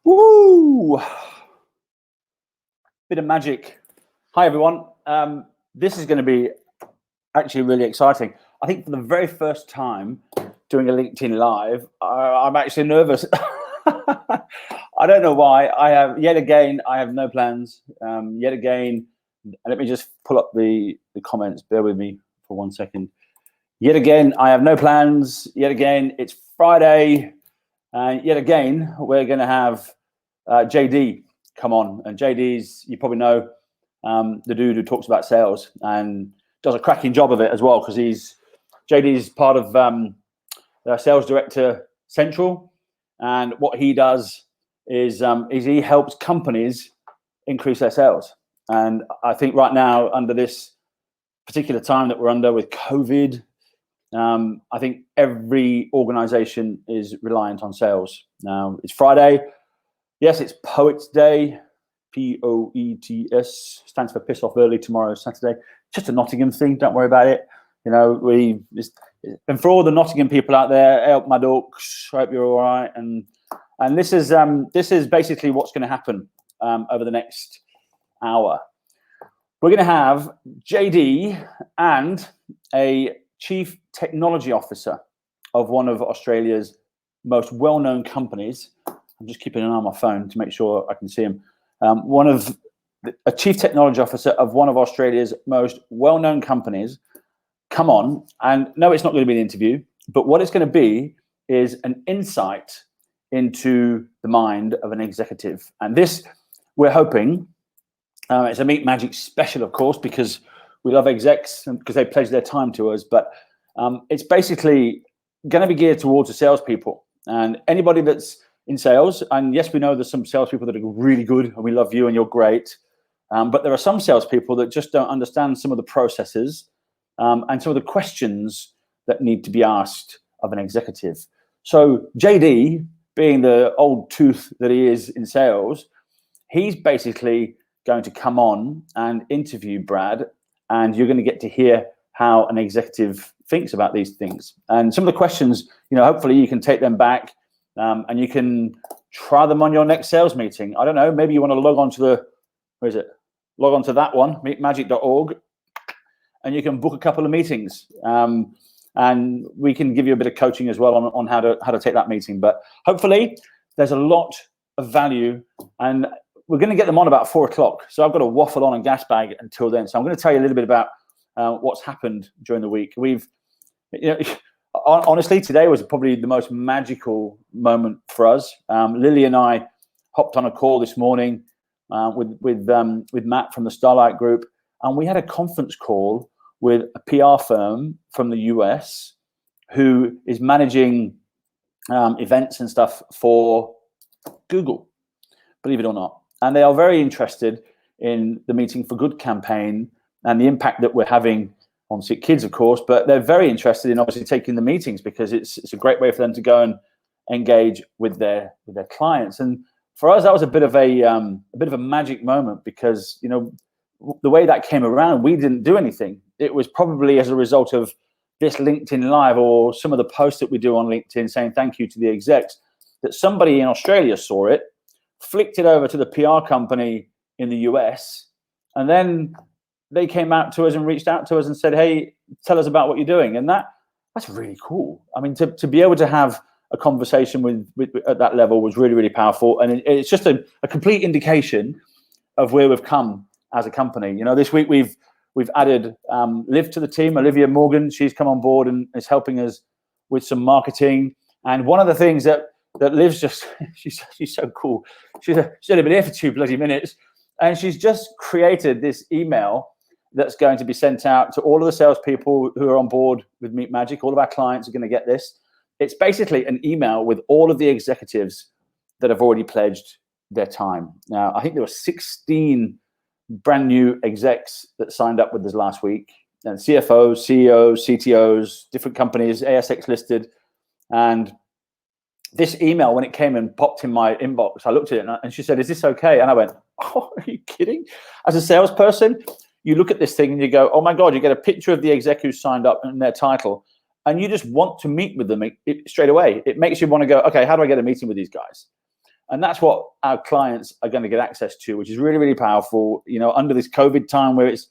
Woo! Bit of magic. Hi, everyone. This is going to be actually really exciting. I think for the very first time doing a LinkedIn Live, I'm actually nervous. I don't know why. I have no plans. Yet again, let me just pull up the comments. Bear with me for 1 second. Yet again, I have no plans. Yet again, it's Friday. And yet again, we're going to have JD come on. And JD's, you probably know, the dude who talks about sales and does a cracking job of it as well, because JD's part of the Sales Director Central. And what he does is he helps companies increase their sales. And I think right now, under this particular time that we're under with COVID, I think every organization is reliant on sales. Now, it's Friday. Yes, it's Poets Day. Poets stands for piss off early. Tomorrow, Saturday. Just a Nottingham thing. Don't worry about it. You know, and for all the Nottingham people out there, help my ducks. Hope you're all right. And this is basically what's going to happen over the next hour. We're going to have JD and a Chief Technology Officer of one of Australia's most well-known companies. I'm just keeping an eye on my phone to make sure I can see him. A Chief Technology Officer of one of Australia's most well-known companies come on. And no, it's not going to be an interview, but what it's going to be is an insight into the mind of an executive. And this, we're hoping, it's a Meet Magic special, of course, because we love execs and because they pledge their time to us. But it's basically going to be geared towards the salespeople and anybody that's in sales. And yes, we know there's some salespeople that are really good, and we love you, and you're great. But there are some salespeople that just don't understand some of the processes and some of the questions that need to be asked of an executive. So JD, being the old tooth that he is in sales, he's basically going to come on and interview Brad, and you're going to get to hear how an executive thinks about these things. And some of the questions, hopefully you can take them back and you can try them on your next sales meeting. I don't know, maybe you want to log on to log on to that one, meetmagic.org, and you can book a couple of meetings. And we can give you a bit of coaching as well on how to take that meeting. But hopefully there's a lot of value, and we're going to get them on about 4 o'clock. So I've got to waffle on and gas bag until then. So I'm going to tell you a little bit about what's happened during the week. Honestly, today was probably the most magical moment for us. Lily and I hopped on a call this morning with Matt from the Starlight Group, and we had a conference call with a PR firm from the US who is managing events and stuff for Google, believe it or not. And they are very interested in the Meeting for Good campaign and the impact that we're having on sick kids, of course, but they're very interested in obviously taking the meetings because it's a great way for them to go and engage with their clients. And for us, that was a bit of a magic moment because the way that came around, we didn't do anything. It was probably as a result of this LinkedIn Live or some of the posts that we do on LinkedIn saying thank you to the execs, that somebody in Australia saw it, flicked it over to the PR company in the US, and then they came out to us and reached out to us and said, hey, tell us about what you're doing. And that's really cool. I mean, to be able to have a conversation with at that level was really, really powerful. And it's just a complete indication of where we've come as a company. This week we've added Liv to the team, Olivia Morgan. She's come on board and is helping us with some marketing. And one of the things that Liv's just, she's so cool. She's only been here for 2 bloody minutes. And she's just created this email that's going to be sent out to all of the salespeople who are on board with Meet Magic. All of our clients are going to get this. It's basically an email with all of the executives that have already pledged their time. Now, I think there were 16 brand new execs that signed up with us last week. And CFOs, CEOs, CTOs, different companies, ASX listed. And this email, when it came and popped in my inbox, I looked at it and she said, is this okay? And I went, oh, are you kidding? As a salesperson, you look at this thing and you go, oh my God, you get a picture of the exec who signed up and their title, and you just want to meet with them straight away. It makes you want to go, okay, how do I get a meeting with these guys? And that's what our clients are going to get access to, which is really, really powerful. You know, under this COVID time where it's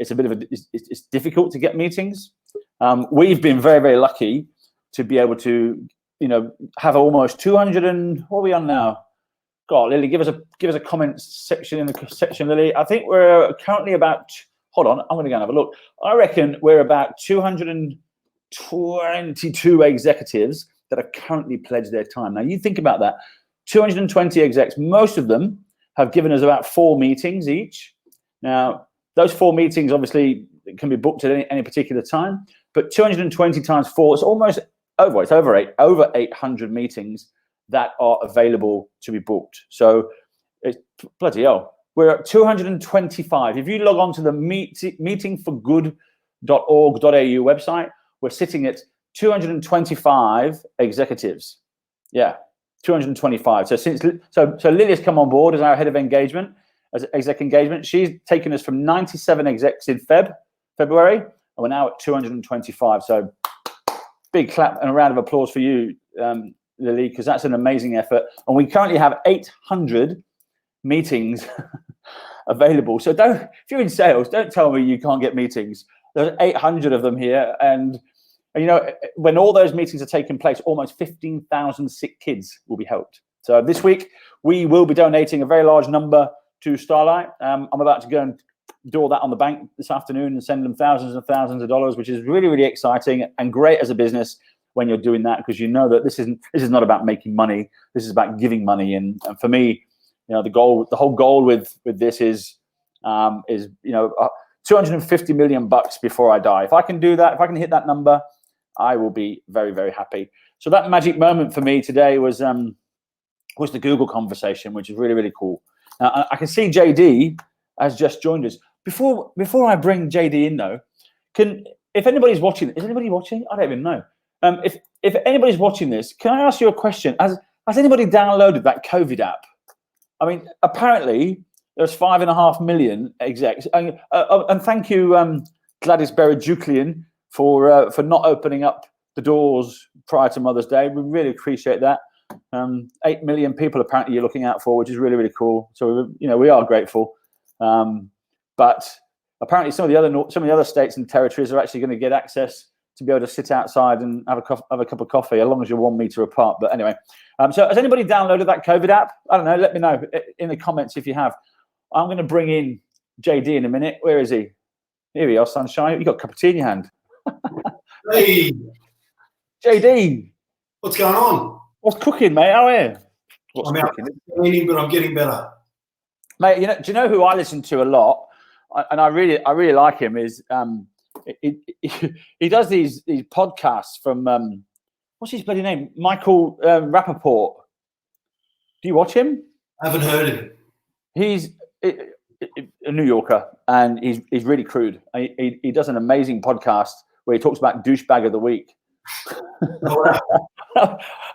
a bit of it's difficult to get meetings. We've been very, very lucky to be able to, you know, have almost 200 and what are we on now? God, Lily, give us a comment section in the section, Lily. I think we're currently about. Hold on, I'm going to go and have a look. I reckon we're about 222 executives that are currently pledged their time. Now, you think about that. 220 execs, most of them have given us about 4 meetings each. Now, those 4 meetings obviously can be booked at any particular time, but 220 times 4 is almost over. It's over 800 meetings that are available to be booked. So, it's bloody hell. We're at 225. If you log on to the meetingforgood.org.au website, we're sitting at 225 executives. Yeah, 225. So so Lily's come on board as our head of engagement, as exec engagement. She's taken us from 97 execs in February, and we're now at 225. So big clap and a round of applause for you, Lily, because that's an amazing effort. And we currently have 800 meetings available. So if you're in sales, don't tell me you can't get meetings. There's 800 of them here, and you know, when all those meetings are taking place, almost 15,000 sick kids will be helped. So this week we will be donating a very large number to Starlight. I'm about to go and do all that on the bank this afternoon and send them thousands and thousands of dollars, which is really, really exciting and great as a business when you're doing that, because you know that this is not about making money. This is about giving money. And for me, you know, the whole goal with this is you know, $250 million before I die. If I can do that, if I can hit that number, I will be very, very happy. So that magic moment for me today was the Google conversation, which is really, really cool. Now, I can see JD has just joined us. Before I bring JD in, though, if anybody's watching, is anybody watching? I don't even know. If anybody's watching this, can I ask you a question? Has anybody downloaded that COVID app? I mean, apparently there's 5.5 million execs, and thank you, Gladys Berejiklian, for not opening up the doors prior to Mother's Day. We really appreciate that. 8 million people apparently you're looking out for, which is really, really cool. So you know, we are grateful. But apparently some of the other states and territories are actually going to get access to be able to sit outside and have a cup of coffee, as long as you're 1 meter apart. But anyway, so has anybody downloaded that COVID app? I don't know. Let me know in the comments if you have. I'm going to bring in JD in a minute. Where is he? Here we are, sunshine. You got a cup of tea in your hand. Hey, JD, what's going on? What's cooking, mate? How are you? I'm out cleaning, but I'm getting better. Mate, do you know who I listen to a lot, and I really like him? Is he does these podcasts from what's his bloody name? Michael Rappaport. Do you watch him? I haven't heard of him. He's a New Yorker, and he's really crude. He does an amazing podcast where he talks about douchebag of the week.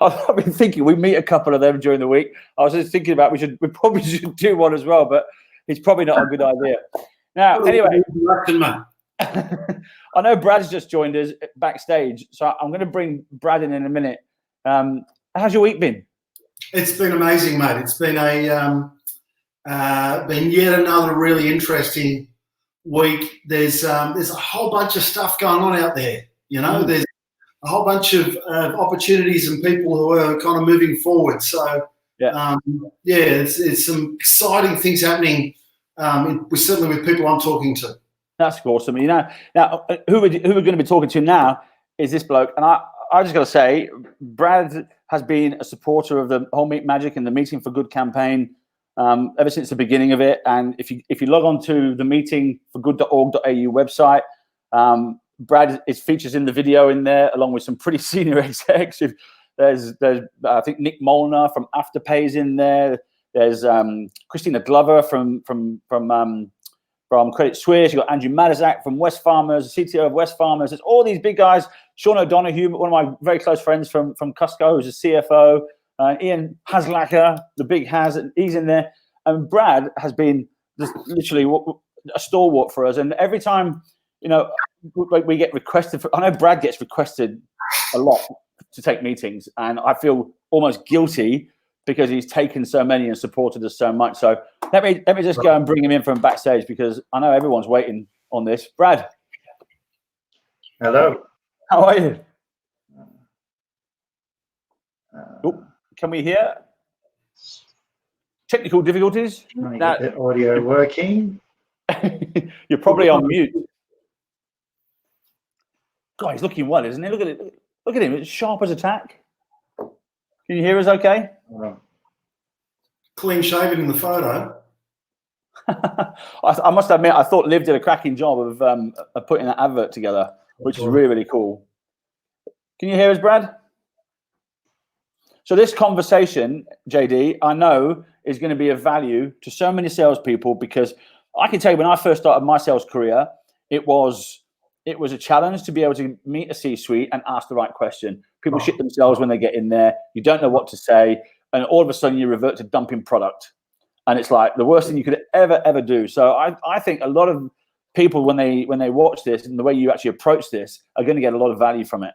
I've been thinking we meet a couple of them during the week. I was just thinking about we probably should do one as well, but it's probably not a good idea. Now, anyway, I know Brad's just joined us backstage, so I'm going to bring Brad in a minute. How's your week been? It's been amazing, mate. It's been been yet another really interesting week. There's a whole bunch of stuff going on out there. You know, there's a whole bunch of opportunities and people who are kind of moving forward. So, it's some exciting things happening. Certainly with people I'm talking to. That's awesome. You know, now who we're going to be talking to now is this bloke, and I just got to say, Brad has been a supporter of the whole Meet Magic and the Meeting for Good campaign ever since the beginning of it. And if you log on to the meetingforgood.org.au website, Brad is features in the video in there, along with some pretty senior execs. There's I think Nick Molnar from Afterpay's in there. There's Christina Glover from Credit Suisse. You've got Andrew Matizak from West Farmers, CTO of West Farmers. There's all these big guys. Sean O'Donoghue, one of my very close friends from Costco, who's a CFO. Ian Haslacker, the big Haz, he's in there. And Brad has been just literally a stalwart for us. And every time, you know, we get requested I know Brad gets requested a lot to take meetings, and I feel almost guilty because he's taken so many and supported us so much. So let me just go and bring him in from backstage, because I know everyone's waiting on this. Brad. Hello. How are you? Can we hear? Technical difficulties? Let me get the audio working. You're probably on mute. God, he's looking well, isn't he? Look at it. Look at him. It's sharp as a tack. Can you hear us okay? Clean shaven in the photo. I must admit, I thought Liv did a cracking job of putting that advert together, which is really, really cool. Can you hear us, Brad? So this conversation, JD, I know is going to be of value to so many salespeople, because I can tell you when I first started my sales career, it was a challenge to be able to meet a C-suite and ask the right question. People shit themselves when they get in there. You don't know what to say, and all of a sudden you revert to dumping product, and it's like the worst thing you could ever do. So I think a lot of people, when they watch this and the way you actually approach this, are going to get a lot of value from it.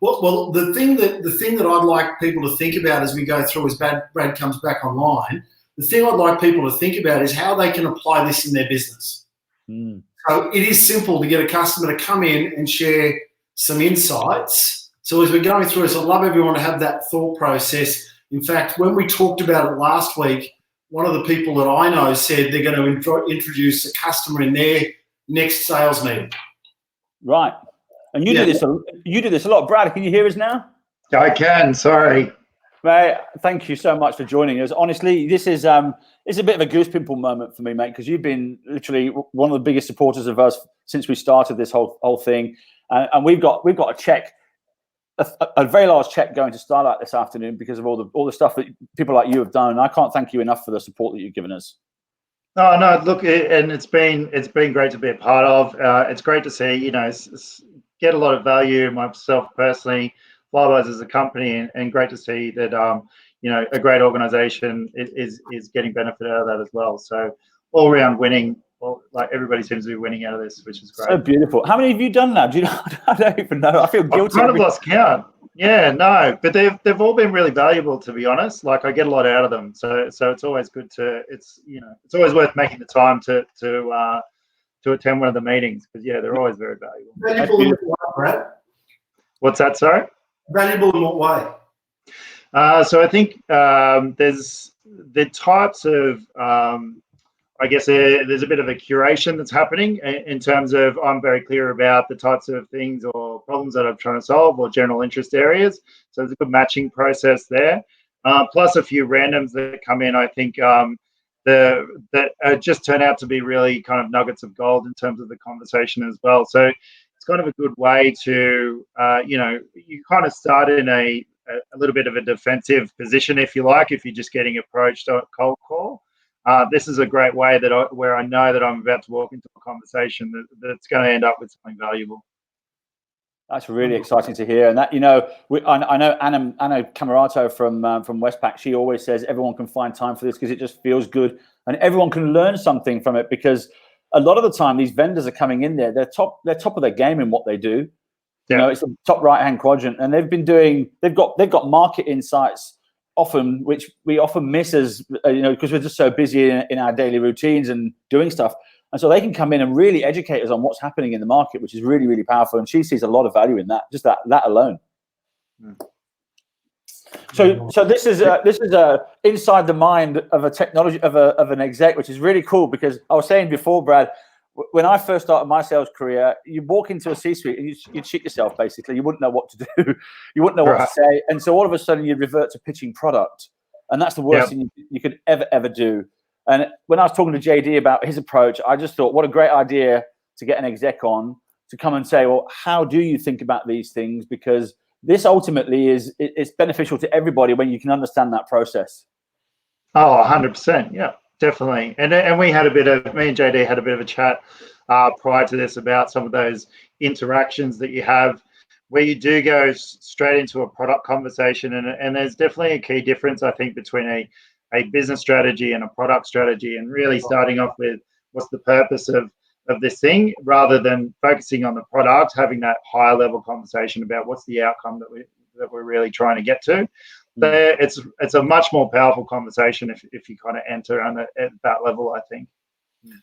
Well, the thing that I'd like people to think about as we go through, as Brad comes back online, the thing I'd like people to think about is how they can apply this in their business. So it is simple to get a customer to come in and share some insights. So as we're going through this, I'd love everyone to have that thought process. In fact, when we talked about it last week, one of the people that I know said they're going to introduce a customer in their next sales meeting. Right. And you do this a lot. Brad, can you hear us now? I can, sorry. Mate, thank you so much for joining us. Honestly, this is it's a bit of a goose pimple moment for me, mate, because you've been literally one of the biggest supporters of us since we started this whole thing. And we've got a check, a very large check going to Starlight this afternoon because of all the stuff that people like you have done. And I can't thank you enough for the support that you've given us. Oh no, look, and it's been great to be a part of. It's great to see, get a lot of value myself personally, Flybuys as a company, and great to see that a great organization is getting benefit out of that as well. So all around winning, like everybody seems to be winning out of this, which is great. So beautiful. How many have you done now? Do you know? I don't even know. I feel guilty. I've kind of lost count. Yeah, no, but they've all been really valuable, to be honest. Like I get a lot out of them, so it's always good to it's always worth making the time to attend one of the meetings, because they're always very valuable. Valuable in what way, Brad? What's that? Sorry. Valuable in what way? So I think there's the types of I guess there's a bit of a curation that's happening in terms of I'm very clear about the types of things or problems that I'm trying to solve or general interest areas. So there's a good matching process there. Plus a few randoms that come in, I think that just turn out to be really kind of nuggets of gold in terms of the conversation as well. So it's kind of a good way to, you kind of start in a little bit of a defensive position, if you like, if you're just getting approached on a cold call. This is a great way where I know that I'm about to walk into a conversation that's going to end up with something valuable. That's really exciting to hear. And that, I know Anna Camerato from Westpac, she always says everyone can find time for this because it just feels good and everyone can learn something from it, because a lot of the time these vendors are coming in there, they're top of their game in what they do. Yeah. It's the top right-hand quadrant, and they've got market insights often, which we often miss as because we're just so busy in our daily routines and doing stuff. And so they can come in and really educate us on what's happening in the market, which is really, really powerful. And she sees a lot of value in that, just that alone. So this is inside the mind of a technology of an exec, which is really cool, because I was saying before, Brad, when I first started my sales career, you walk into a C-suite and you'd shit yourself, basically. You wouldn't know what to do. You wouldn't know what to say. And so all of a sudden you'd revert to pitching product. And that's the worst thing you could ever do. And when I was talking to JD about his approach, I just thought, what a great idea to get an exec on to come and say, well, how do you think about these things? Because this ultimately it's beneficial to everybody when you can understand that process. Oh, 100%. Yeah, definitely. And me and JD had a bit of a chat prior to this about some of those interactions that you have where you do go straight into a product conversation. And there's definitely a key difference, I think, between a business strategy and a product strategy, and really starting off with what's the purpose of this thing, rather than focusing on the product, having that higher level conversation about what's the outcome that we're really trying to get to. It's a much more powerful conversation if you kind of enter on at that level, I think.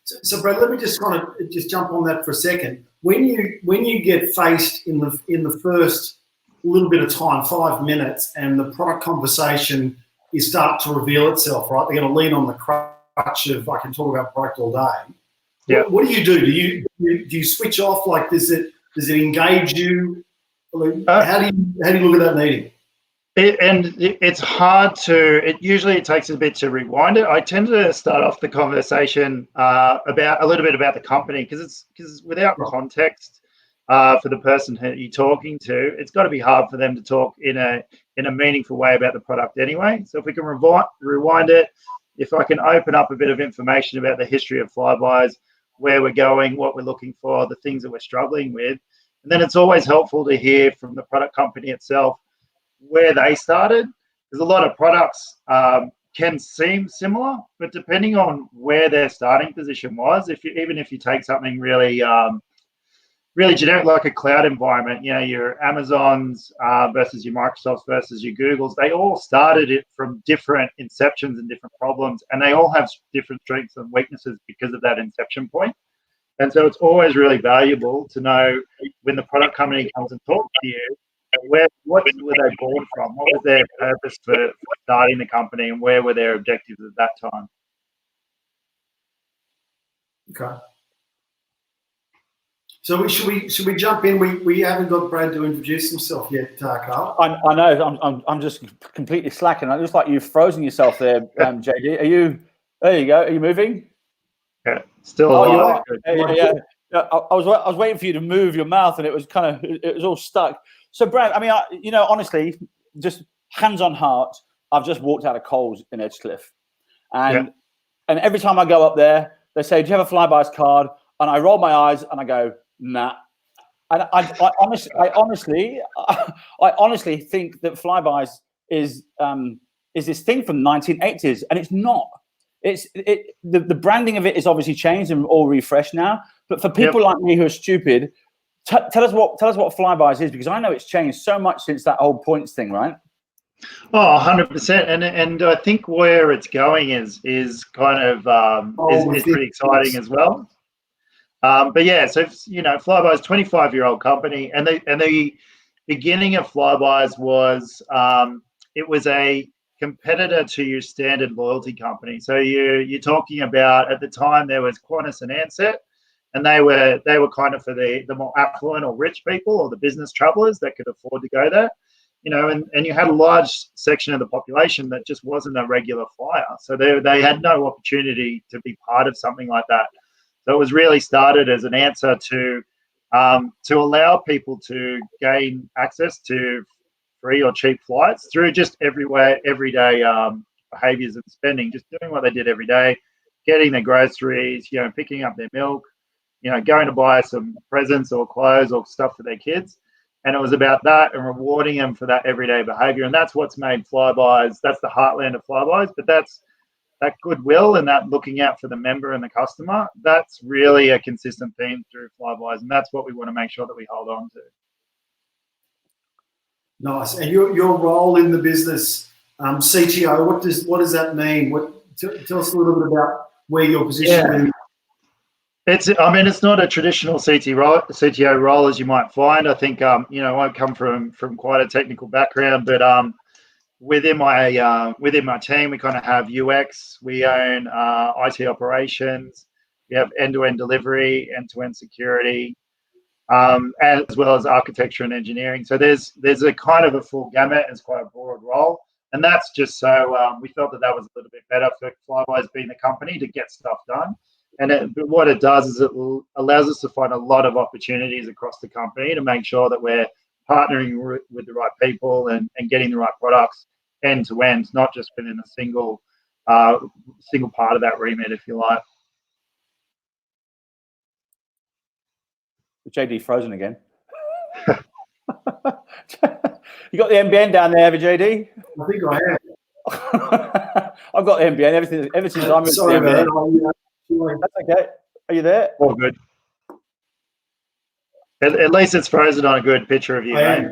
So Brad, let me just kind of just jump on that for a second. When you get faced in the first little bit of time, 5 minutes, and the product conversation is start to reveal itself, right? They're going to lean on the crutch of I can talk about product all day. Yeah. What do you do? Do you switch off? Like, does it engage you? How do you look at that meeting? It's hard to. Usually it takes a bit to rewind it. I tend to start off the conversation about a little bit about the company because without context for the person who you're talking to, it's got to be hard for them to talk in a meaningful way about the product anyway. So if we can rewind it, if I can open up a bit of information about the history of Flybuys, where we're going, what we're looking for, the things that we're struggling with, and then it's always helpful to hear from the product company itself where they started, because a lot of products can seem similar, but depending on where their starting position was, even if you take something really generic like a cloud environment, your Amazons versus your Microsofts versus your Googles, they all started it from different inceptions and different problems, and they all have different strengths and weaknesses because of that inception point. And so it's always really valuable to know when the product company comes and talks to you, what were they born from? What was their purpose for starting the company, and where were their objectives at that time? Okay. So should we jump in? We haven't got Brad to introduce himself yet, Carl. I know. I'm just completely slacking. It looks like you've frozen yourself there, JD. Are you? There you go. Are you moving? Yeah. Still alive. Yeah. I was waiting for you to move your mouth, and it was all stuck. So, Brad, I mean, honestly, just hands on heart, I've just walked out of Coles in Edgecliff, and every time I go up there, they say, "Do you have a Flybuys card?" And I roll my eyes and I go, "Nah." And I honestly think that Flybuys is this thing from the 1980s, and it's not. The branding of it is obviously changed and all refreshed now. But for people like me who are stupid, tell us what Flybuys is, because I know it's changed so much since that whole points thing, right? Oh, 100%. And I think where it's going is kind of is pretty exciting as well. But yeah, so Flybuys, 25-year-old company, and the beginning of Flybuys was it was a competitor to your standard loyalty company. So you're talking about, at the time there was Qantas and Ansett, and they were kind of for the more affluent or rich people or the business travelers that could afford to go there, and you had a large section of the population that just wasn't a regular flyer, so they had no opportunity to be part of something like that. So it was really started as an answer to allow people to gain access to free or cheap flights through just everyday behaviors and spending, just doing what they did every day, getting their groceries, picking up their milk, going to buy some presents or clothes or stuff for their kids. And it was about that and rewarding them for that everyday behavior. And that's what's made Flybuys, that's the heartland of Flybuys, but that's that goodwill and that looking out for the member and the customer, that's really a consistent theme through Flybuys, and that's what we want to make sure that we hold on to. Nice. And your role in the business, CTO, what does that mean? Tell us a little bit about where your position is. It's not a traditional CTO role as you might find. I think I come from quite a technical background, but within my team, we kind of have UX, we own IT operations, we have end-to-end delivery, end-to-end security, as well as architecture and engineering. So there's a kind of a full gamut. It's quite a broad role, and that's just so we felt that was a little bit better for Flybuys being the company to get stuff done. And what it does is it allows us to find a lot of opportunities across the company to make sure that we're partnering with the right people and getting the right products end to end, not just within a single part of that remit, if you like. JD frozen again. You got the NBN down there, have you, JD? I think I have. I've got the NBN. Ever since I'm with the NBN. That's okay. Are you there? All good. At least it's frozen on a good picture of you. I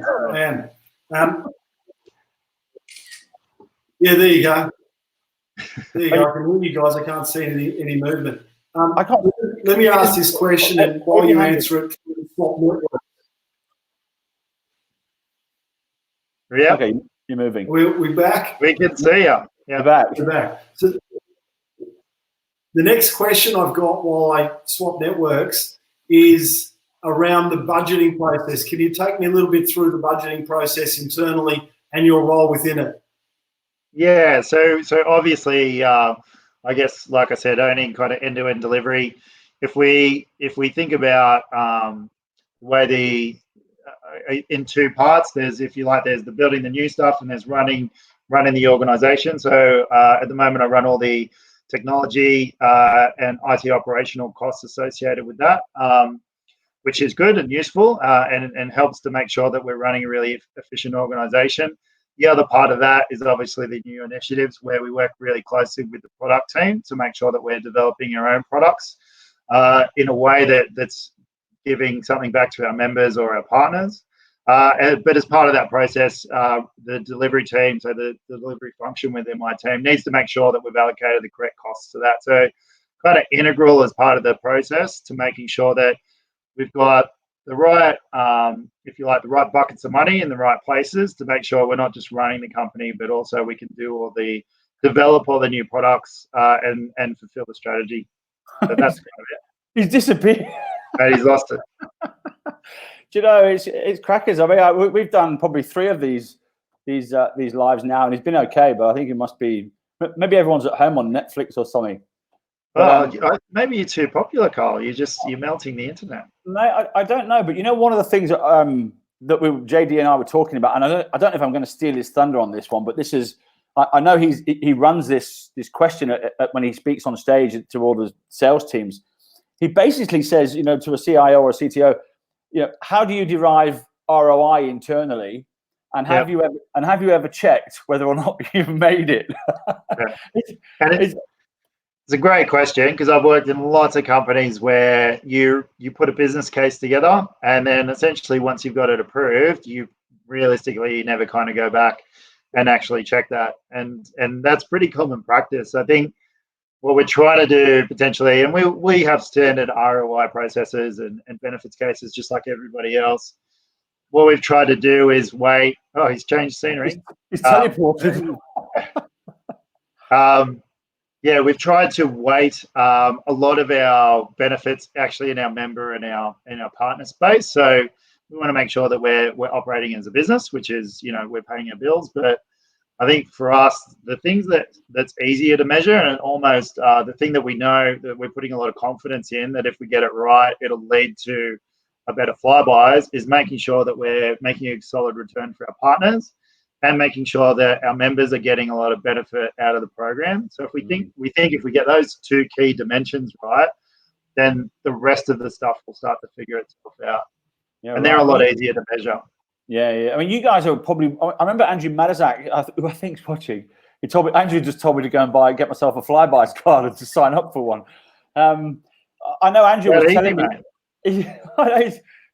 am. Yeah, there you go. There you go. I can hear you guys. I can't see any movement. I can't. Let me ask this question, and while you answer it, swap network. Yeah. Okay, you're moving. We're back. We can see you. Yeah. You're back. We're back. So the next question I've got while I swap networks is around the budgeting process. Can you take me a little bit through the budgeting process internally and your role within it? Yeah, so obviously, I guess, like I said, owning kind of end-to-end delivery. If we think about the way in two parts, there's, if you like, there's the building the new stuff, and there's running the organization. So at the moment, I run all the technology and IT operational costs associated with that, which is good and useful, and helps to make sure that we're running a really efficient organization. The other part of that is obviously the new initiatives, where we work really closely with the product team to make sure that we're developing our own products in a way that's giving something back to our members or our partners. But as part of that process, the delivery team, so the delivery function within my team, needs to make sure that we've allocated the correct costs to that. So kind of integral as part of the process to making sure that we've got the right, if you like, the right buckets of money in the right places to make sure we're not just running the company, but also we can develop all the new products and fulfill the strategy. So that's kind of it. He's disappeared. And he's lost it. Do you know, it's crackers. I mean, we've done probably 3 of these lives now, and it's been okay. But I think it must be, maybe everyone's at home on Netflix or something. But, maybe you're too popular, Carl. You're melting the internet. No, I don't know. But you know, one of the things that JD and I were talking about, and I don't know if I'm going to steal his thunder on this one, but this is, I know he runs this question when he speaks on stage to all the sales teams. He basically says, you know, to a CIO or a CTO, you know, how do you derive ROI internally, and have you ever checked whether or not you've made it? It's a great question, because I've worked in lots of companies where you put a business case together, and then essentially once you've got it approved, you realistically never kind of go back and actually check that, and that's pretty common practice. I think what we're trying to do potentially, and we have standard ROI processes and benefits cases just like everybody else. What we've tried to do is wait. Oh, he's changed scenery. He's teleported. Yeah, we've tried to weight a lot of our benefits actually in our member and our partner space. So we want to make sure that we're operating as a business, which is, you know, we're paying our bills. But I think for us, the things that's easier to measure, and almost the thing that we know that we're putting a lot of confidence in, that if we get it right, it'll lead to a better Flybuys, is making sure that we're making a solid return for our partners, and making sure that our members are getting a lot of benefit out of the program. So if we think if we get those 2 key dimensions right, then the rest of the stuff will start to figure itself out. Yeah, and they're a lot easier to measure. Yeah. I mean, you guys are probably. I remember Andrew Matizak, who I think's watching. Andrew just told me to go and get myself a Flybuys card and to sign up for one. I know Andrew was telling me.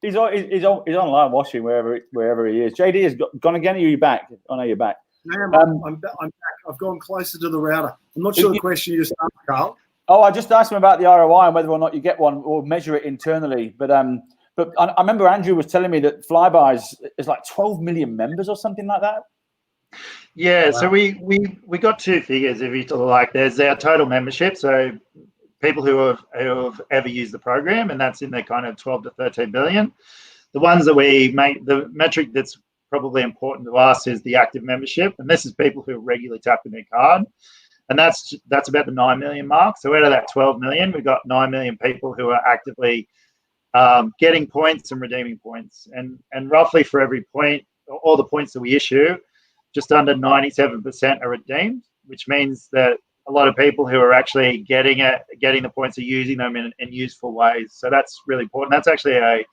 He's online watching wherever he is. JD has gone again. Are you back? Oh no, you're back. I'm back. I've gone closer to the router. I'm not sure the question you just asked, Carl. Oh, I just asked him about the ROI and whether or not you get one or measure it internally. But I remember Andrew was telling me that Flybuys is like 12 million members or something like that. Yeah, wow. So we got 2 figures. If you like, there's our total membership. So people who have ever used the program, and that's in the kind of 12 to 13 billion. The ones that we make, the metric that's probably important to us is the active membership, and this is people who are regularly tapping their card, and that's about the 9 million mark. So out of that 12 million, we've got 9 million people who are actively getting points and redeeming points, and roughly for every point, all the points that we issue, just under 97% are redeemed, which means that a lot of people who are actually getting the points are using them in useful ways. So that's really important. That's actually a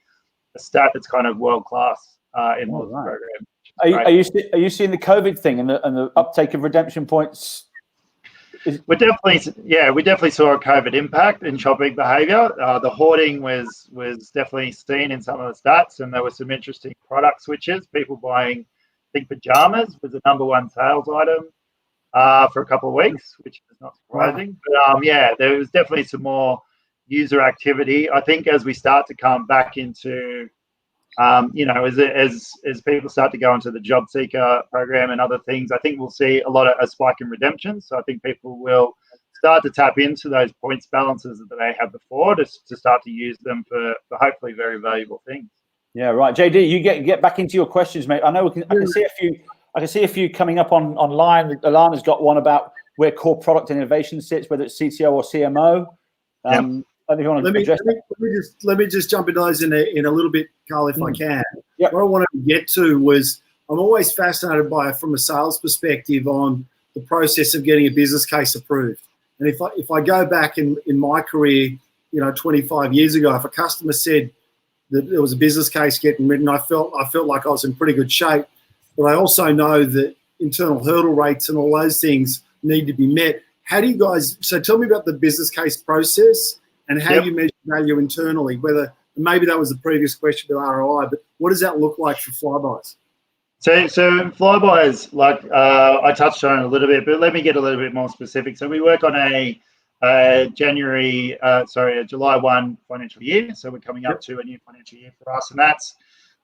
stat that's kind of world class in the program. Are you seeing the COVID thing and the uptake of redemption points? We definitely saw a COVID impact in shopping behaviour. The hoarding was definitely seen in some of the stats, and there were some interesting product switches. People buying, I think pajamas was the #1 sales item. for a couple of weeks, which is not surprising. But yeah, there was definitely some more user activity. I think as we start to come back into, as people start to go into the job seeker program and other things, I think we'll see a spike in redemptions. So I think people will start to tap into those points balances that they had before to start to use them for hopefully very valuable things. Yeah, right. JD, you get back into your questions, mate. I know I can see a few. I can see a few coming up online. Alana's got one about where core product innovation sits, whether it's CTO or CMO. Let me just jump into those in a little bit, Carl, if I can. Yep. What I wanted to get to was I'm always fascinated from a sales perspective on the process of getting a business case approved. And if I go back in my career, 25 years ago, if a customer said that there was a business case getting written, I felt like I was in pretty good shape. But I also know that internal hurdle rates and all those things need to be met. How do you guys? So tell me about the business case process and how you measure value internally. Maybe that was the previous question about ROI, but what does that look like for Flybuys? So Flybuys, I touched on it a little bit, but let me get a little bit more specific. So we work on a July 1 financial year. So we're coming up to a new financial year for us, and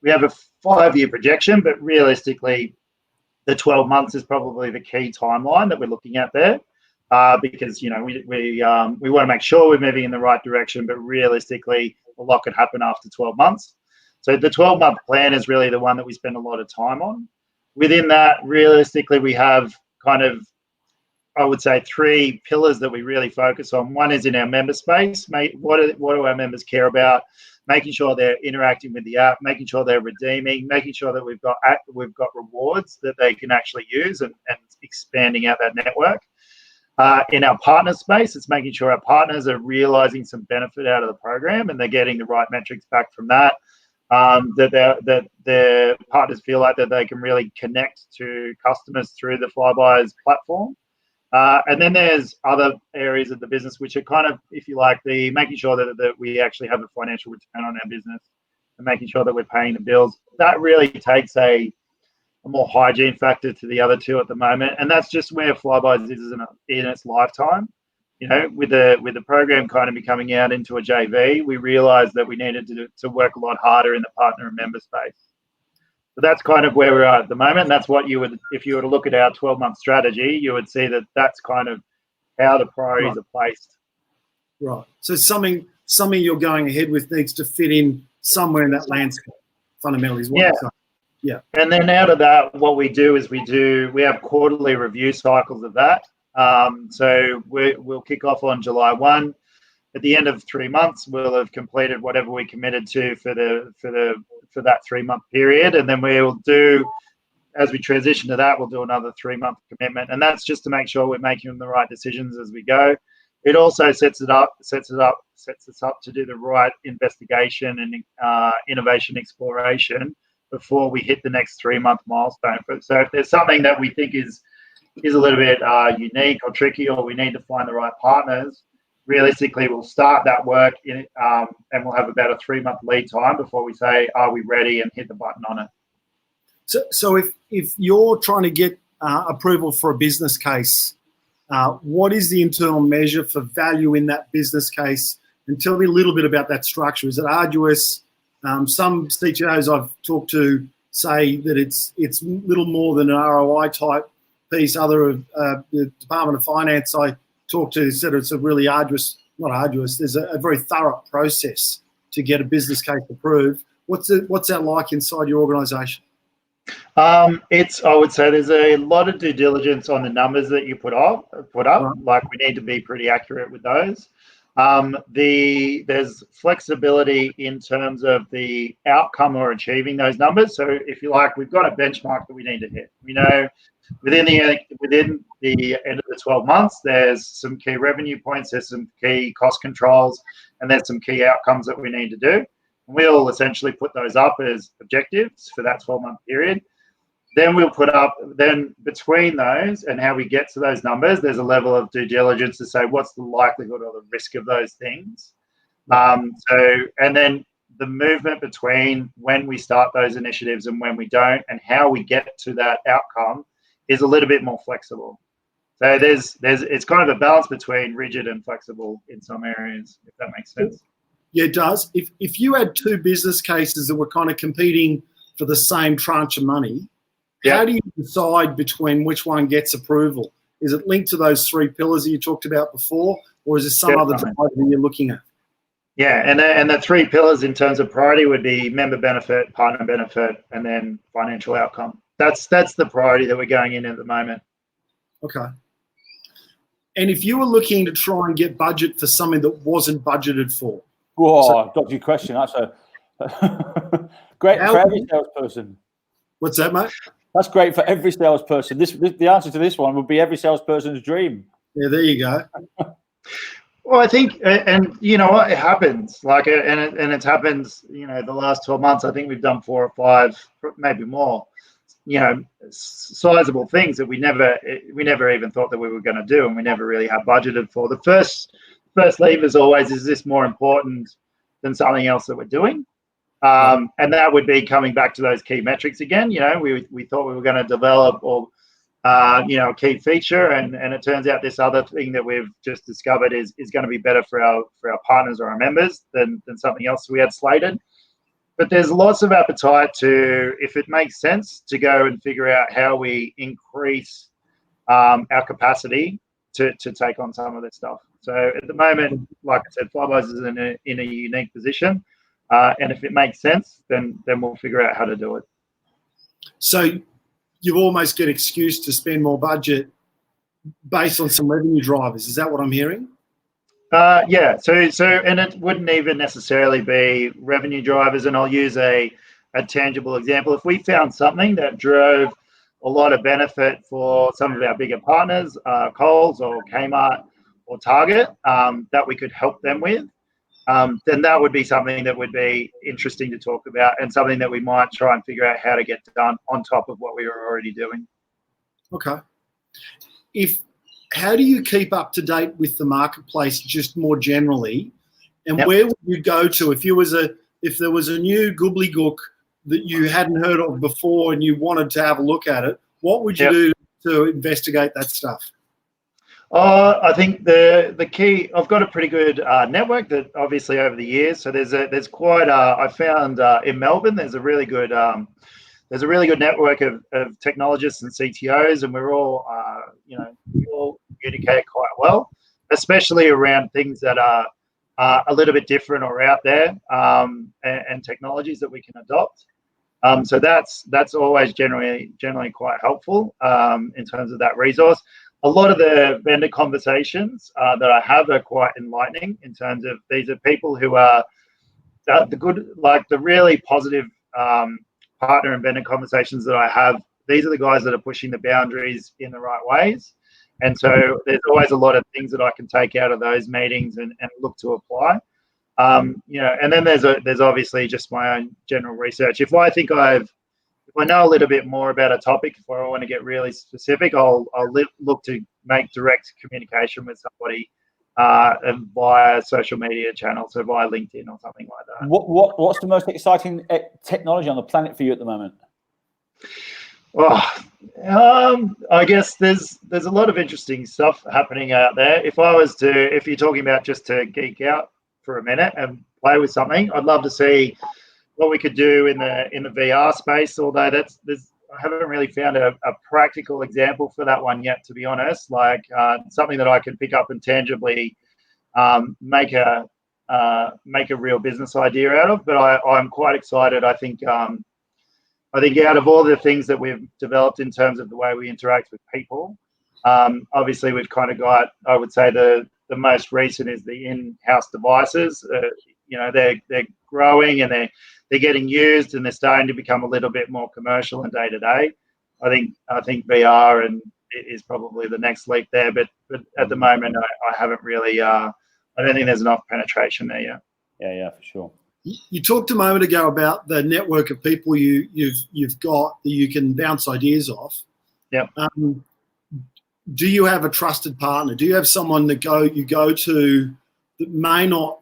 we have a 5-year projection, but realistically, the 12 months is probably the key timeline that we're looking at there, because we want to make sure we're moving in the right direction, but realistically, a lot could happen after 12 months. So the 12-month plan is really the one that we spend a lot of time on. Within that, realistically, we have kind of, I would say, 3 pillars that we really focus on. One is in our member space. What do our members care about? Making sure they're interacting with the app, making sure they're redeeming, making sure that we've got rewards that they can actually use, and expanding out that network. In our partner space, it's making sure our partners are realizing some benefit out of the program and they're getting the right metrics back from that. That their partners feel like that they can really connect to customers through the Flybuys platform. And then there's other areas of the business which are kind of, if you like, the making sure that we actually have a financial return on our business and making sure that we're paying the bills. That really takes a more hygiene factor to the other 2 at the moment, and that's just where Flybuys is in its lifetime. With the program kind of becoming out into a JV, we realised that we needed to work a lot harder in the partner and member space. So that's kind of where we're at the moment. And that's what you would, if you were to look at our 12-month strategy, you would see that that's kind of how the priorities are placed. Right. So something you're going ahead with needs to fit in somewhere in that landscape. Fundamentally, is what you're saying. Yeah. And then out of that, what we do is we have quarterly review cycles of that. So we'll kick off on July 1. At the end of 3 months, we'll have completed whatever we committed to for that 3-month period, and then we'll do, as we transition to that, we'll do another 3-month commitment, and that's just to make sure we're making the right decisions as we go. It also sets us up to do the right investigation and innovation exploration before we hit the next 3-month milestone. So if there's something that we think is a little bit unique or tricky, or we need to find the right partners, realistically, we'll start that work and we'll have about a 3-month lead time before we say, are we ready, and hit the button on it. So if you're trying to get approval for a business case, what is the internal measure for value in that business case? And tell me a little bit about that structure. Is it arduous? Some CTOs I've talked to say that it's little more than an ROI type piece. The Department of Finance I talked to said it's a really arduous, not arduous, there's a very thorough process to get a business case approved. What's that like inside your organisation? I would say there's a lot of due diligence on the numbers that you put up. Right. Like, we need to be pretty accurate with those. There's flexibility in terms of the outcome or achieving those numbers. So if you like, we've got a benchmark that we need to hit. We know within the end of the 12 months, there's some key revenue points, there's some key cost controls, and there's some key outcomes that we need to do. We'll essentially put those up as objectives for that 12-month period. Then we'll then between those and how we get to those numbers, there's a level of due diligence to say what's the likelihood or the risk of those things. And then the movement between when we start those initiatives and when we don't, and how we get to that outcome, is a little bit more flexible. So it's kind of a balance between rigid and flexible in some areas, if that makes sense. Yeah, it does. If you had two business cases that were kind of competing for the same tranche of money, how do you decide between which one gets approval? Is it linked to those three pillars that you talked about before, or is there some other driver that you're looking at? Yeah, and the three pillars in terms of priority would be member benefit, partner benefit, and then financial outcome. That's the priority that we're going in at the moment. Okay. And if you were looking to try and get budget for something that wasn't budgeted for? Whoa, dodgy question. That's a great for every salesperson. What's that, mate? That's great for every salesperson. The answer to this one would be every salesperson's dream. Yeah, there you go. Well, I think, and you know what, it happens. Like, and it's happened. You know, the last 12 months, I think we've done 4 or 5, maybe more. You know, sizable things that we never even thought that we were going to do, and we never really had budgeted for. The first lever is always, is this more important than something else that we're doing? And that would be coming back to those key metrics again. You know, we thought we were going to develop or you know, a key feature, and it turns out this other thing that we've just discovered is going to be better for our partners or our members than something else we had slated. But there's lots of appetite to, if it makes sense, to go and figure out how we increase our capacity to take on some of this stuff. So at the moment, like I said, Flybuys is in a unique position, and if it makes sense, then we'll figure out how to do it. So you almost get excuse to spend more budget based on some revenue drivers. Is that what I'm hearing? Yeah. So, and it wouldn't even necessarily be revenue drivers. And I'll use a tangible example. If we found something that drove a lot of benefit for some of our bigger partners, Coles or Kmart or Target, that we could help them with, then that would be something that would be interesting to talk about, and something that we might try and figure out how to get done on top of what we were already doing. Okay. How do you keep up to date with the marketplace just more generally? And where would you go to if there was a new gobbledygook that you hadn't heard of before and you wanted to have a look at it? What would you do to investigate that stuff? I think the key, I've got a pretty good network that obviously over the years. So there's quite I found in Melbourne there's a really good network of technologists and CTOs, and we're all we all communicate quite well, especially around things that are a little bit different or out there, and technologies that we can adopt. So that's always generally quite helpful in terms of that resource. A lot of the vendor conversations that I have are quite enlightening in terms of these are people who are the really positive partner and vendor conversations that I have. These are the guys that are pushing the boundaries in the right ways. And so there's always a lot of things that I can take out of those meetings and look to apply. And then there's obviously just my own general research. If I know a little bit more about a topic, if I want to get really specific, I'll look to make direct communication with somebody and via social media channels, so via LinkedIn or something like that. What's the most exciting technology on the planet for you at the moment? I guess there's a lot of interesting stuff happening out there. If you're talking about just to geek out for a minute and play with something, I'd love to see what we could do in the VR space. Although I haven't really found a practical example for that one yet, to be honest. Like something that I could pick up and tangibly make a real business idea out of. But I'm quite excited. I think out of all the things that we've developed in terms of the way we interact with people, obviously we've kind of got, I would say the most recent is the in-house devices. They're growing and they're getting used, and they're starting to become a little bit more commercial and day to day. I think VR is probably the next leap there, but at the moment I haven't really. I don't think there's enough penetration there yet. Yeah, for sure. You talked a moment ago about the network of people you've got that you can bounce ideas off. Yeah. Do you have a trusted partner? Do you have someone that you go to that may not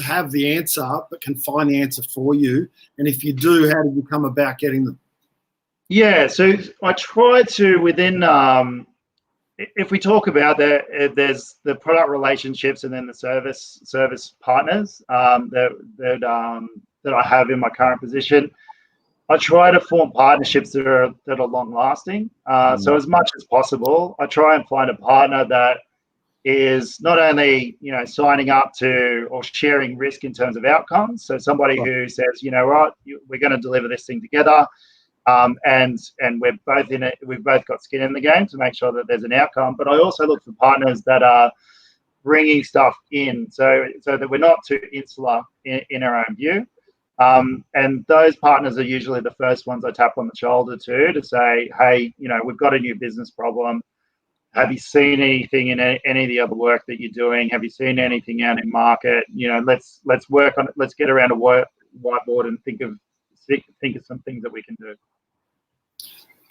have the answer but can find the answer for you? And if you do, how do you come about getting them? Yeah, so I try to within if we talk about that, there's the product relationships and then the service partners that I have in my current position. I try to form partnerships that are long lasting. So as much as possible, I try and find a partner that is not only signing up to or sharing risk in terms of outcomes. So somebody who says, you know what, we're going to deliver this thing together, and we're both in it. We've both got skin in the game to make sure that there's an outcome. But I also look for partners that are bringing stuff in, so that we're not too insular in our own view. And those partners are usually the first ones I tap on the shoulder to say, hey, we've got a new business problem. Have you seen anything in any of the other work that you're doing? Have you seen anything out in market? Let's work on it. Let's get around a whiteboard and think of some things that we can do.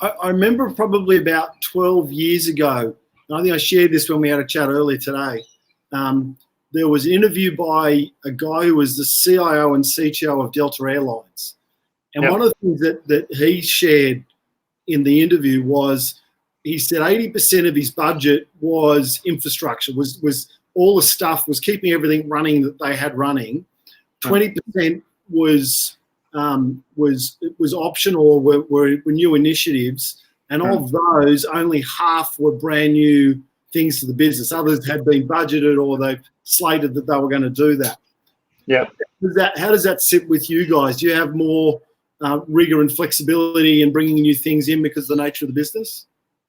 I remember probably about 12 years ago, and I think I shared this when we had a chat earlier today. There was an interview by a guy who was the CIO and CTO of Delta Airlines. And one of the things that he shared in the interview was, he said 80% of his budget was infrastructure, was all the stuff, was keeping everything running that they had running. 20% was optional, or were new initiatives. And of those, only half were brand new things to the business. Others had been budgeted, or they've slated that they were going to do that. Yeah. How does that sit with you guys? Do you have more rigor and flexibility in bringing new things in because of the nature of the business?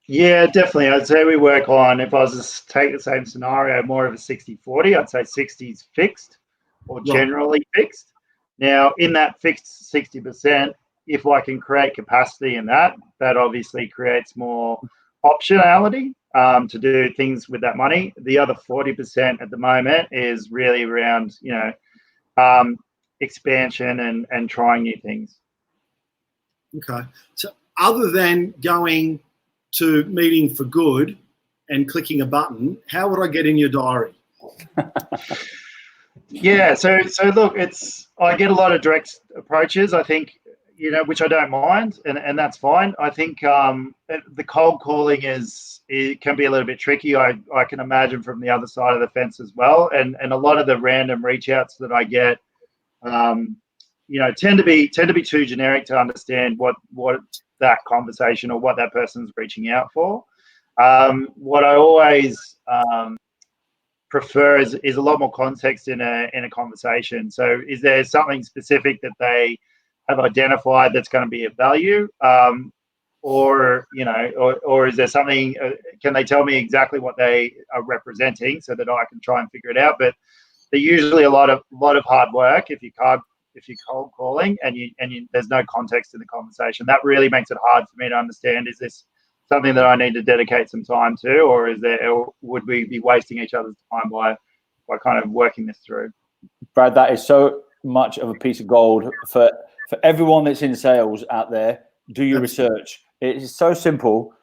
Yeah, definitely. I'd say we work on, if I was to take the same scenario, more of a 60-40. I'd say 60 is fixed, or generally fixed. Now, in that fixed 60%, if I can create capacity in that obviously creates more optionality to do things with that money. The other 40% at the moment is really around, expansion and trying new things. Okay. So other than going to meeting for good and clicking a button, how would I get in your diary? Yeah, so look, I get a lot of direct approaches, I think, which I don't mind, and that's fine. I think the cold calling it can be a little bit tricky. I can imagine from the other side of the fence as well, and a lot of the random reach outs that I get, tend to be too generic to understand what that conversation or what that person's reaching out for. What I always prefer is a lot more context in a conversation. So is there something specific that they have identified that's going to be of value, or is there something? Can they tell me exactly what they are representing so that I can try and figure it out? But they're usually a lot of hard work if you're cold calling and there's no context in the conversation. That really makes it hard for me to understand. Is this something that I need to dedicate some time to, or would we be wasting each other's time by kind of working this through? Brad, that is so much of a piece of gold for everyone that's in sales out there. Do your research. It is so simple.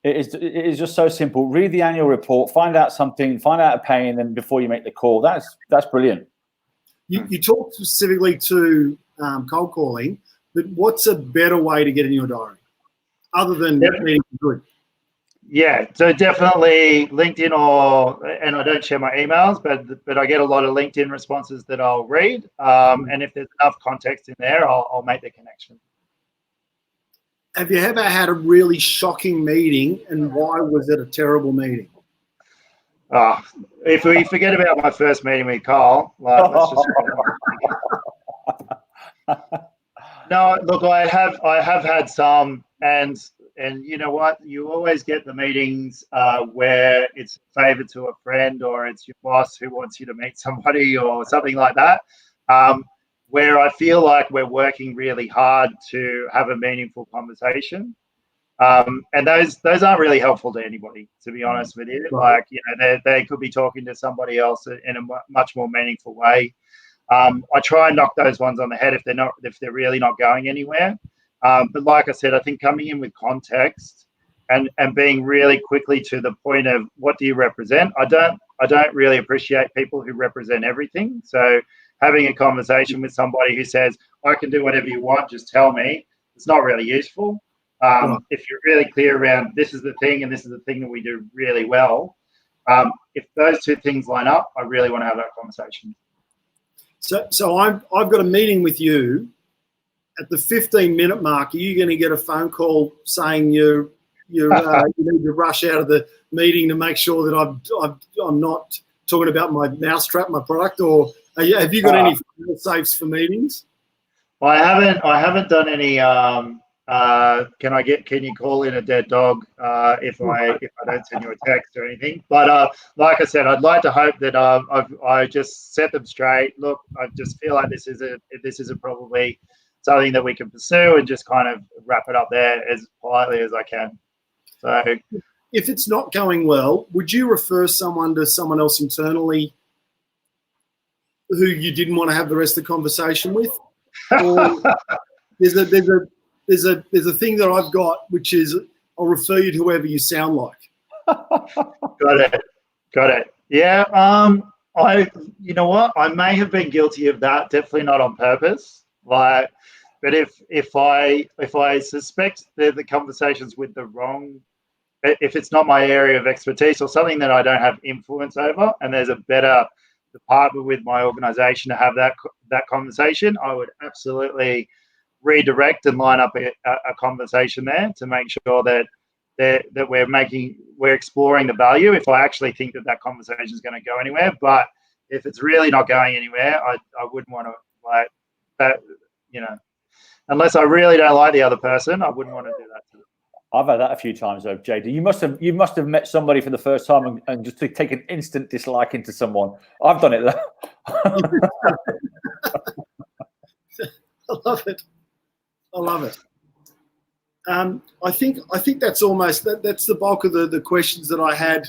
It is just so simple. Read the annual report, find out something, find out a pain, and before you make the call. That's brilliant. You talked specifically to cold calling, but what's a better way to get in your diary other than meeting for good? Yeah, so definitely LinkedIn, and I don't share my emails, but I get a lot of LinkedIn responses that I'll read, and if there's enough context in there, I'll make the connection. Have you ever had a really shocking meeting, and why was it a terrible meeting? If we forget about my first meeting with Carl, let's just. No, look, I have had some, and you know what? You always get the meetings where it's a favor to a friend, or it's your boss who wants you to meet somebody, or something like that, where I feel like we're working really hard to have a meaningful conversation. And those aren't really helpful to anybody, to be honest with you. Like, they could be talking to somebody else in a much more meaningful way. I try and knock those ones on the head if they're really not going anywhere. But like I said, I think coming in with context and being really quickly to the point of what do you represent. I don't really appreciate people who represent everything. So having a conversation with somebody who says, I can do whatever you want, just tell me, it's not really useful. Right. If you're really clear around this is the thing and this is the thing that we do really well, if those two things line up, I really want to have that conversation. So I've got a meeting with you. At the 15-minute mark, are you going to get a phone call saying you need to rush out of the meeting to make sure that I'm not talking about my mousetrap, my product, or have you got any safes for meetings? I haven't done any. Can you call in a dead dog if I don't send you a text or anything? But like I said, I'd like to hope that I just set them straight. Look, I just feel like this is probably something that we can pursue and just kind of wrap it up there as politely as I can. So, if it's not going well, would you refer someone to someone else internally who you didn't want to have the rest of the conversation with? Or there's a thing that I've got, which is I'll refer you to whoever you sound like. Got it. Yeah. You know what? I may have been guilty of that. Definitely not on purpose. But if I suspect that the conversation's with the wrong, if it's not my area of expertise or something that I don't have influence over, and there's a better department with my organization to have that conversation, I would absolutely redirect and line up a conversation there to make sure that we're exploring the value. If I actually think that conversation is going to go anywhere, but if it's really not going anywhere, I wouldn't want to like that. Unless I really don't like the other person, I wouldn't want to do that to them. I've had that a few times though, JD. You must have met somebody for the first time and just to take an instant dislike into someone. I've done it though. I love it. I think that's almost that's the bulk of the questions that I had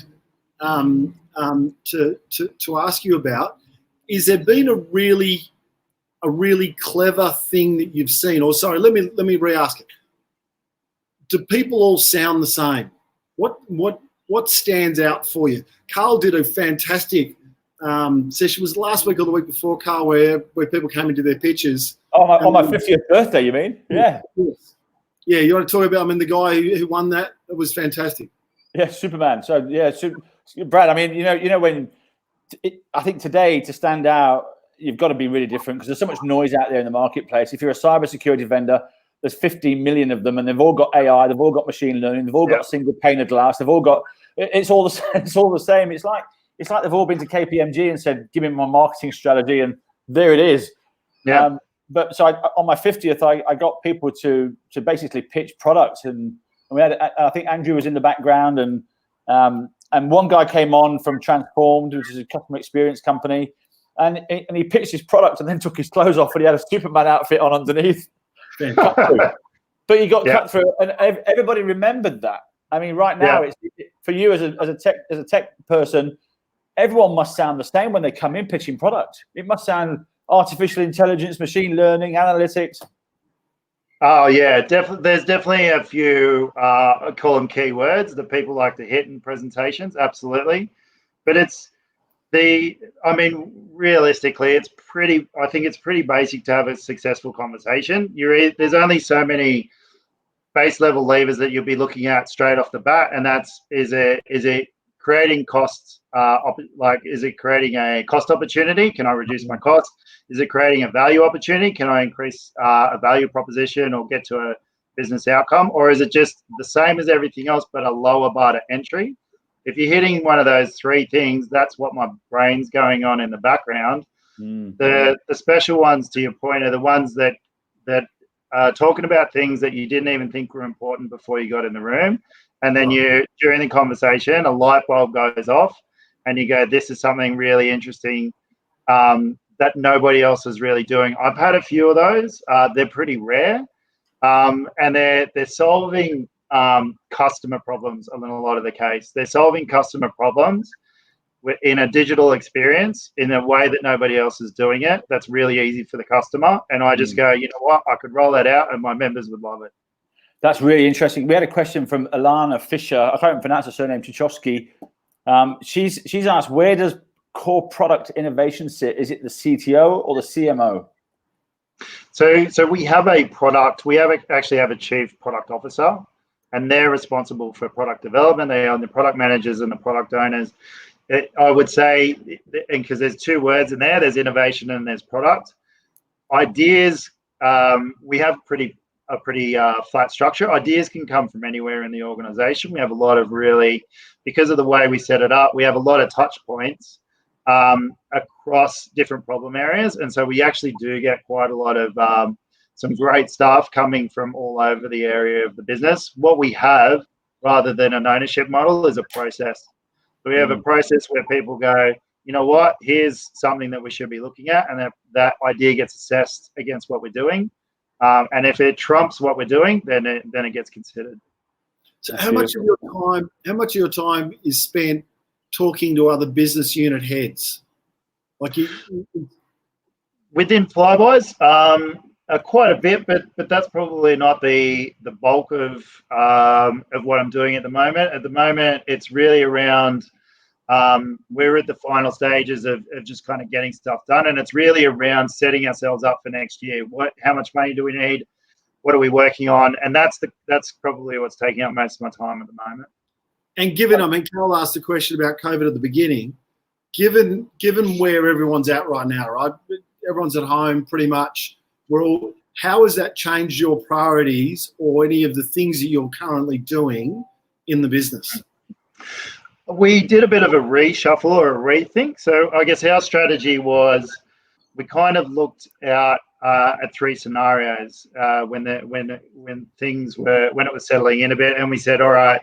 to ask you about. Is there been a really clever thing that you've seen? Or sorry, let me re-ask it. Do people all sound the same? What stands out for you? Carl did a fantastic session. Was last week or the week before, Carl, where people came into their pitches. On my 50th birthday, you mean? Yeah. Yes. Yeah, you want to talk about? I mean, the guy who won that, it was fantastic. Yeah, Superman. So yeah, Brad. I mean, when I think today to stand out, you've got to be really different because there's so much noise out there in the marketplace. If you're a cybersecurity vendor, there's 15 million of them, and they've all got AI, they've all got machine learning, they've all got a single pane of glass, they've all got. It's all the same. It's all the same. It's like they've all been to KPMG and said, "Give me my marketing strategy," and there it is. Yeah. But so on my 50th, I got people to basically pitch products, and we had. I think Andrew was in the background, and one guy came on from Transformed, which is a customer experience company, and he pitched his product and then took his clothes off, and he had a Superman outfit on underneath. But he got cut through, and everybody remembered that. I mean, right now, it's for you as a tech person, everyone must sound the same when they come in pitching product. It must sound artificial intelligence, machine learning, analytics. Oh yeah, definitely. There's definitely a few I call them keywords that people like to hit in presentations. Absolutely, but realistically, I think it's pretty basic to have a successful conversation. There's only so many base level levers that you'll be looking at straight off the bat, and is it creating costs? Is it creating a cost opportunity? Can I reduce my cost? Is it creating a value opportunity? Can I increase a value proposition or get to a business outcome? Or is it just the same as everything else but a lower bar to entry? If you're hitting one of those three things, that's what my brain's going on in the background. The special ones, to your point, are the ones that are talking about things that you didn't even think were important before you got in the room. And then during the conversation, a light bulb goes off and you go, this is something really interesting that nobody else is really doing. I've had a few of those. They're pretty rare. And they're solving customer problems in a lot of the case. They're solving customer problems in a digital experience in a way that nobody else is doing it. That's really easy for the customer. And I just go, you know what? I could roll that out and my members would love it. That's really interesting. We had a question from Alana Fisher. I can't even pronounce her surname, Chichowski. She's asked, where does core product innovation sit? Is it the CTO or the CMO? So we have a product. Actually have a chief product officer, and they're responsible for product development. They are the product managers and the product owners. I would say, and because there's two words in there, there's innovation and there's product. Ideas, we have a pretty flat structure. Ideas can come from anywhere in the organization. We have a lot of because of the way we set it up, we have a lot of touch points across different problem areas. And so we actually do get quite a lot of some great stuff coming from all over the area of the business. What we have, rather than an ownership model, is a process. So we have a process where people go, you know what, here's something that we should be looking at, and that idea gets assessed against what we're doing. And if it trumps what we're doing, then it gets considered. So how much of your time is spent talking to other business unit heads? Like within Flybuys, quite a bit, but that's probably not the bulk of what I'm doing at the moment. At the moment, it's really around. We're at the final stages of just kind of getting stuff done, and it's really around setting ourselves up for next year. How much money do we need? What are we working on? And that's probably what's taking up most of my time at the moment. And given, Carl asked the question about COVID at the beginning. Given where everyone's at right now, right? Everyone's at home pretty much. How has that changed your priorities or any of the things that you're currently doing in the business? We did a bit of a reshuffle or a rethink. So I guess our strategy was we kind of looked out at three scenarios when it was settling in a bit, and we said, all right,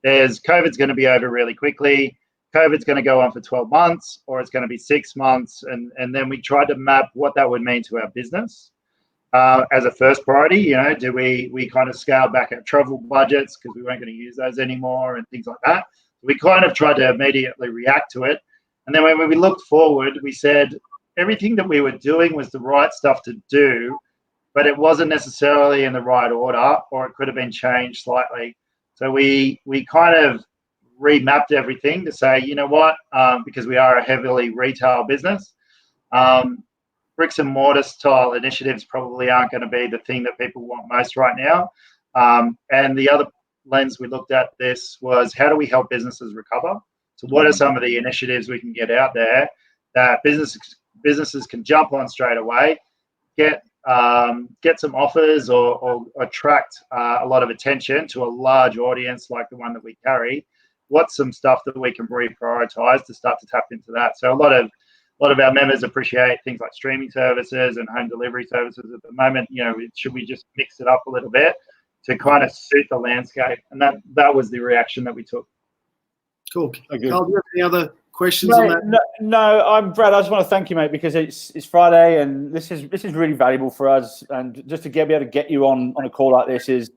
COVID's going to be over really quickly. COVID's going to go on for 12 months, or it's going to be 6 months, and then we tried to map what that would mean to our business as a first priority. Do we kind of scale back our travel budgets because we weren't going to use those anymore and things like that. We kind of tried to immediately react to it. And then when we looked forward, we said everything that we were doing was the right stuff to do, but it wasn't necessarily in the right order, or it could have been changed slightly. So we kind of remapped everything to say, you know what, because we are a heavily retail business, bricks and mortar style initiatives probably aren't going to be the thing that people want most right now. And the other lens we looked at this was, how do we help businesses recover? So what are some of the initiatives we can get out there that businesses can jump on straight away, get some offers or attract a lot of attention to a large audience like the one that we carry? What's some stuff that we can reprioritize to start to tap into that? So a lot of our members appreciate things like streaming services and home delivery services at the moment. Should we just mix it up a little bit to kind of suit the landscape? And that was the reaction that we took. Cool. Carl, do you have any other questions on that? No, I'm Brad. I just want to thank you, mate, because it's Friday and this is really valuable for us. And just to be able to get you on a call like this is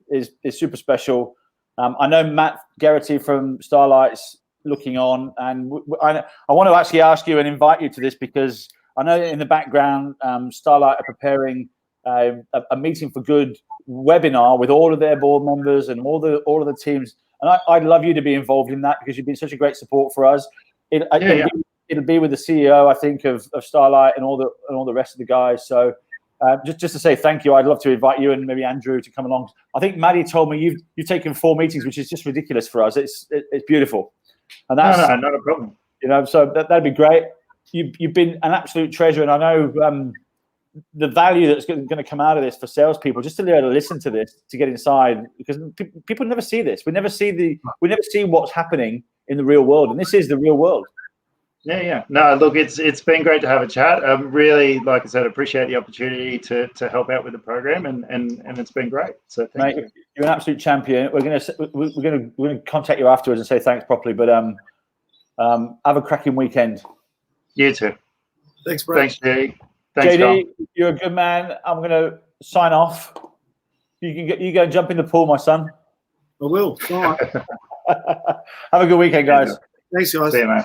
super special. I know Matt Geraghty from Starlight's looking on, and I want to actually ask you and invite you to this, because I know in the background Starlight are preparing a meeting for good webinar with all of their board members and all of the teams, and I'd love you to be involved in that, because you've been such a great support for us. It'll be with the CEO, I think, of Starlight and all the rest of the guys. So just to say thank you, I'd love to invite you and maybe Andrew to come along. I think Maddie told me you've taken 4 meetings, which is just ridiculous for us. It's beautiful, and that's no, not a problem. So that'd be great. You've been an absolute treasure, and I know the value that's going to come out of this for salespeople, just to be able to listen to this, to get inside, because people never see this. We never see what's happening in the real world, and this is the real world. Yeah. No, look, it's been great to have a chat. Really, like I said, appreciate the opportunity to help out with the program, and it's been great. So thank you. You're an absolute champion. We're gonna contact you afterwards and say thanks properly. But have a cracking weekend. You too. Thanks, Brad. Thanks, JD. Thanks, JD, Carl. you're a good man. I'm gonna sign off. You go and jump in the pool, my son. I will. All right. Have a good weekend, guys. Thanks, guys. See you, mate.